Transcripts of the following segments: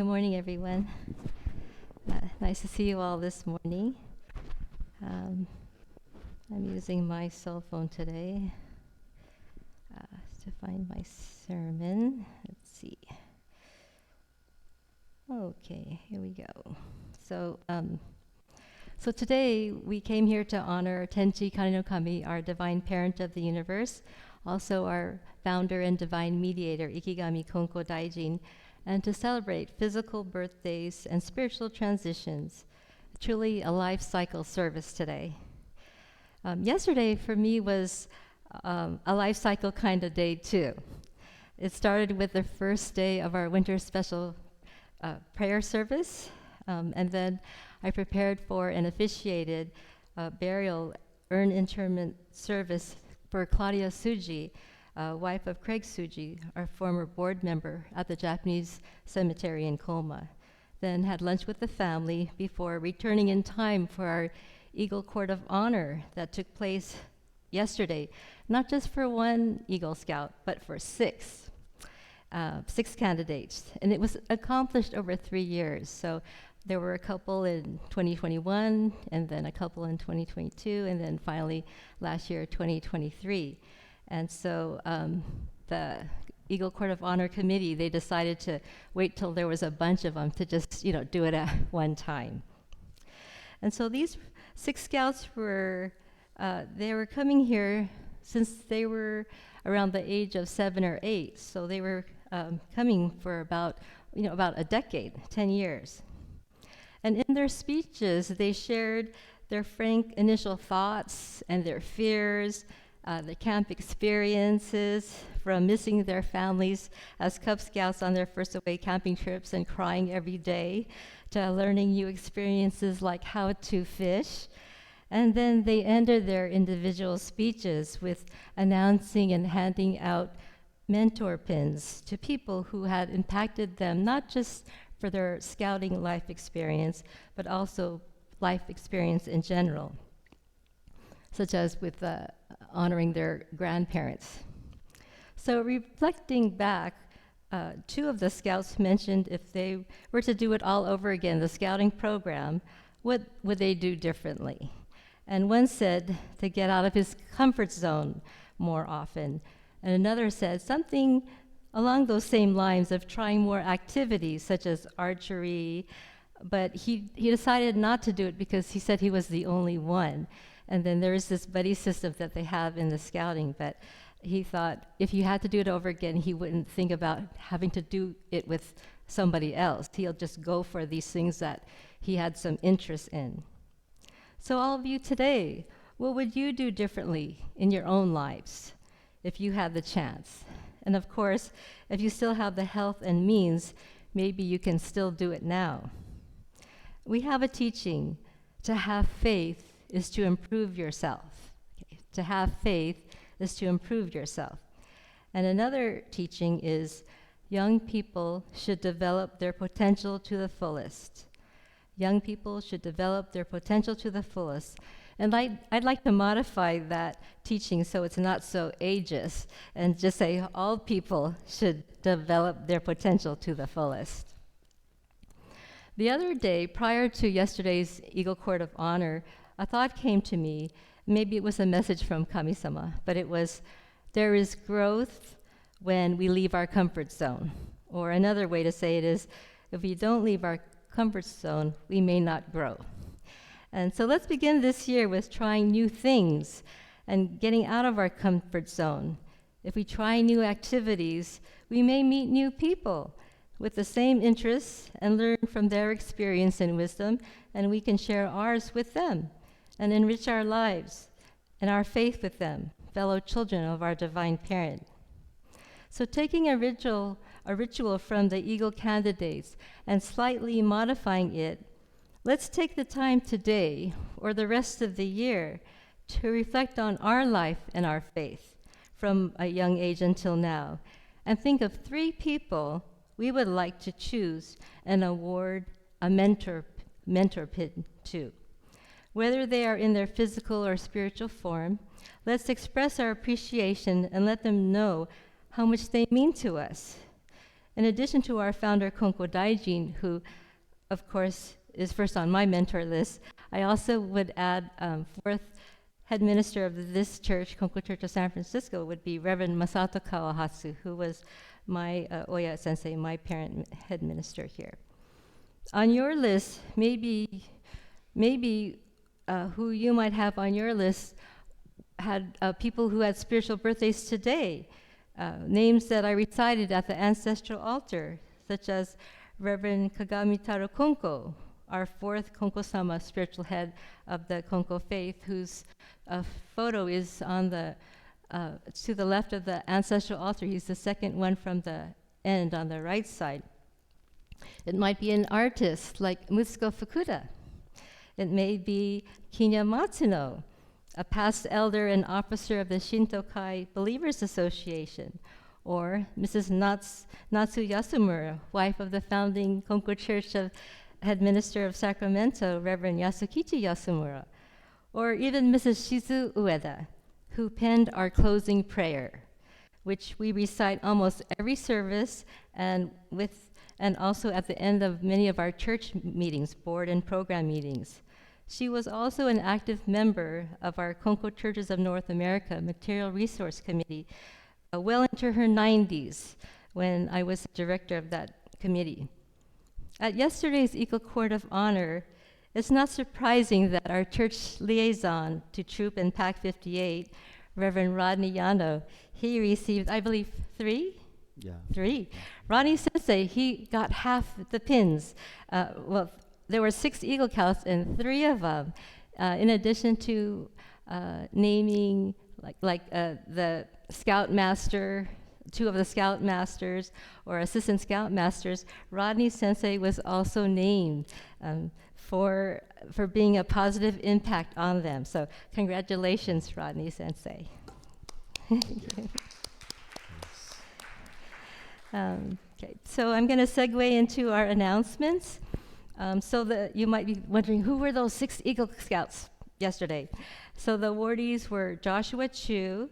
Good morning, everyone. Nice to see you all this morning. Um, I'm using my cell phone today to find my sermon. Let's see. Okay, here we go. So today we came here to honor Tenchi Kane no Kami, our divine parent of the universe, also our founder and divine mediator, Ikigami Konko Daijin, and to celebrate physical birthdays and spiritual transitions. Truly a life cycle service today. Yesterday for me was a life cycle kind of day too. It started with the first day of our winter special prayer service, and then I prepared for and officiated a burial urn interment service for Claudia Tsuji, wife of Craig Tsuji, our former board member at the Japanese cemetery in Colma. Then had lunch with the family before returning in time for our Eagle Court of Honor that took place yesterday, not just for one Eagle Scout, but for six candidates. And it was accomplished over 3 years. So there were a couple in 2021, and then a couple in 2022, and then finally last year, 2023. And so the Eagle Court of Honor Committee, they decided to wait till there was a bunch of them to just, do it at one time. And so these 6 scouts they were coming here since they were around the age of 7 or 8. So they were coming for about a decade, 10 years. And in their speeches, they shared their frank initial thoughts and their fears, the camp experiences, from missing their families as Cub Scouts on their first away camping trips and crying every day, to learning new experiences like how to fish. And then they ended their individual speeches with announcing and handing out mentor pins to people who had impacted them, not just for their scouting life experience, but also life experience in general, such as with honoring their grandparents. So reflecting back, 2 of the scouts mentioned if they were to do it all over again, the scouting program, what would they do differently? And one said to get out of his comfort zone more often. And another said something along those same lines of trying more activities such as archery, but he decided not to do it because he said he was the only one. And then there is this buddy system that they have in the scouting, but he thought if he had to do it over again, he wouldn't think about having to do it with somebody else. He'll just go for these things that he had some interest in. So all of you today, what would you do differently in your own lives if you had the chance? And of course, if you still have the health and means, maybe you can still do it now. We have a teaching, to have faith is to improve yourself. Okay. To have faith is to improve yourself. And another teaching is young people should develop their potential to the fullest. Young people should develop their potential to the fullest. And I'd like to modify that teaching so it's not so ageist and just say all people should develop their potential to the fullest. The other day, prior to yesterday's Eagle Court of Honor, a thought came to me. Maybe it was a message from Kami-sama, but it was, there is growth when we leave our comfort zone. Or another way to say it is, if we don't leave our comfort zone, we may not grow. And so let's begin this year with trying new things and getting out of our comfort zone. If we try new activities, we may meet new people with the same interests and learn from their experience and wisdom, and we can share ours with them and enrich our lives and our faith with them, fellow children of our divine parent. So taking a ritual from the Eagle candidates and slightly modifying it, let's take the time today or the rest of the year to reflect on our life and our faith from a young age until now, and think of 3 people we would like to choose and award a mentor pin to. Whether they are in their physical or spiritual form, let's express our appreciation and let them know how much they mean to us. in addition to our founder, Konko Daijin, who, of course, is first on my mentor list, I also would add fourth head minister of this church, Konko Church of San Francisco, would be Reverend Masato Kawahatsu, who was my Oya sensei, my parent head minister here. On your list, maybe who you might have on your list had people who had spiritual birthdays today, names that I recited at the ancestral altar, such as Reverend Kagami Taro Konko, our fourth Konko-sama, spiritual head of the Konko faith, whose photo is on the to the left of the ancestral altar. He's the second one from the end on the right side. It might be an artist like Mutsuko Fukuda. It may be Kinya Matsuno, a past elder and officer of the Shinto-kai Believers Association, or Mrs. Natsu Yasumura, wife of the founding Konko Church of head minister of Sacramento, Reverend Yasukichi Yasumura, or even Mrs. Shizu Ueda, who penned our closing prayer, which we recite almost every service and also at the end of many of our church meetings, board and program meetings. She was also an active member of our Konko Churches of North America Material Resource Committee well into her 90s when I was director of that committee. At yesterday's Eagle Court of Honor, it's not surprising that our church liaison to Troop and PAC 58, Reverend Rodney Yano, he received, I believe, three. Rodney Sensei, he got half the pins. Well, there were 6 Eagle Scouts, and 3 of them, in addition to naming the Scout Master, 2 of the Scout Masters or Assistant Scout Masters, Rodney Sensei was also named for being a positive impact on them. So congratulations, Rodney Sensei. Okay, so I'm going to segue into our announcements. So that you might be wondering, who were those 6 Eagle Scouts yesterday? So the awardees were Joshua Chu,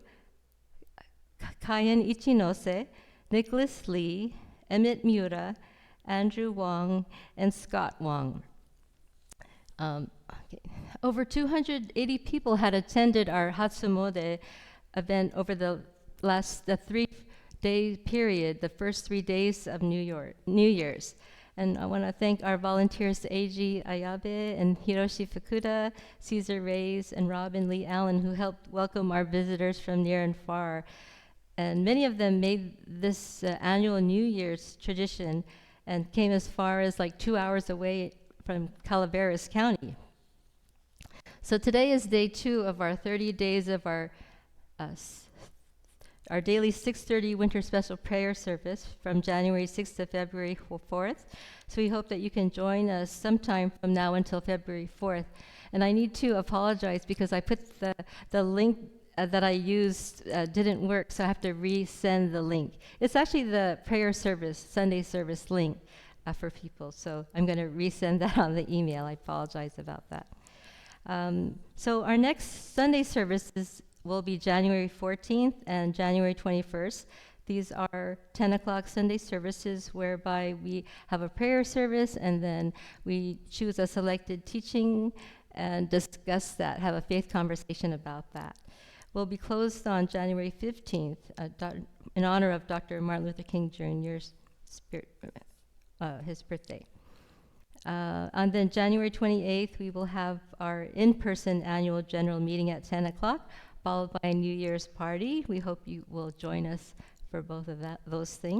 Kayan Ichinose, Nicholas Lee, Emmett Miura, Andrew Wong, and Scott Wong. Over 280 people had attended our Hatsumode event over the 3-day period, the first 3 days of New Year's. And I want to thank our volunteers, Eiji Ayabe and Hiroshi Fukuda, Caesar Reyes, and Robin Lee Allen, who helped welcome our visitors from near and far. And many of them made this annual New Year's tradition and came as far as like 2 hours away from Calaveras County. So today is day 2 of our 30 days of our daily 6:30 winter special prayer service from January 6th to February 4th. So we hope that you can join us sometime from now until February 4th. And I need to apologize because I put the link that I used didn't work, so I have to resend the link. It's actually the prayer service, Sunday service link for people. So I'm going to resend that on the email. I apologize about that. So our next Sunday services will be January 14th and January 21st. These are 10 o'clock Sunday services whereby we have a prayer service and then we choose a selected teaching and discuss that, have a faith conversation about that. We'll be closed on January 15th in honor of Dr. Martin Luther King Jr.'s his birthday. And then January 28th, we will have our in-person annual general meeting at 10 o'clock, followed by a New Year's party. We hope you will join us for both of those things.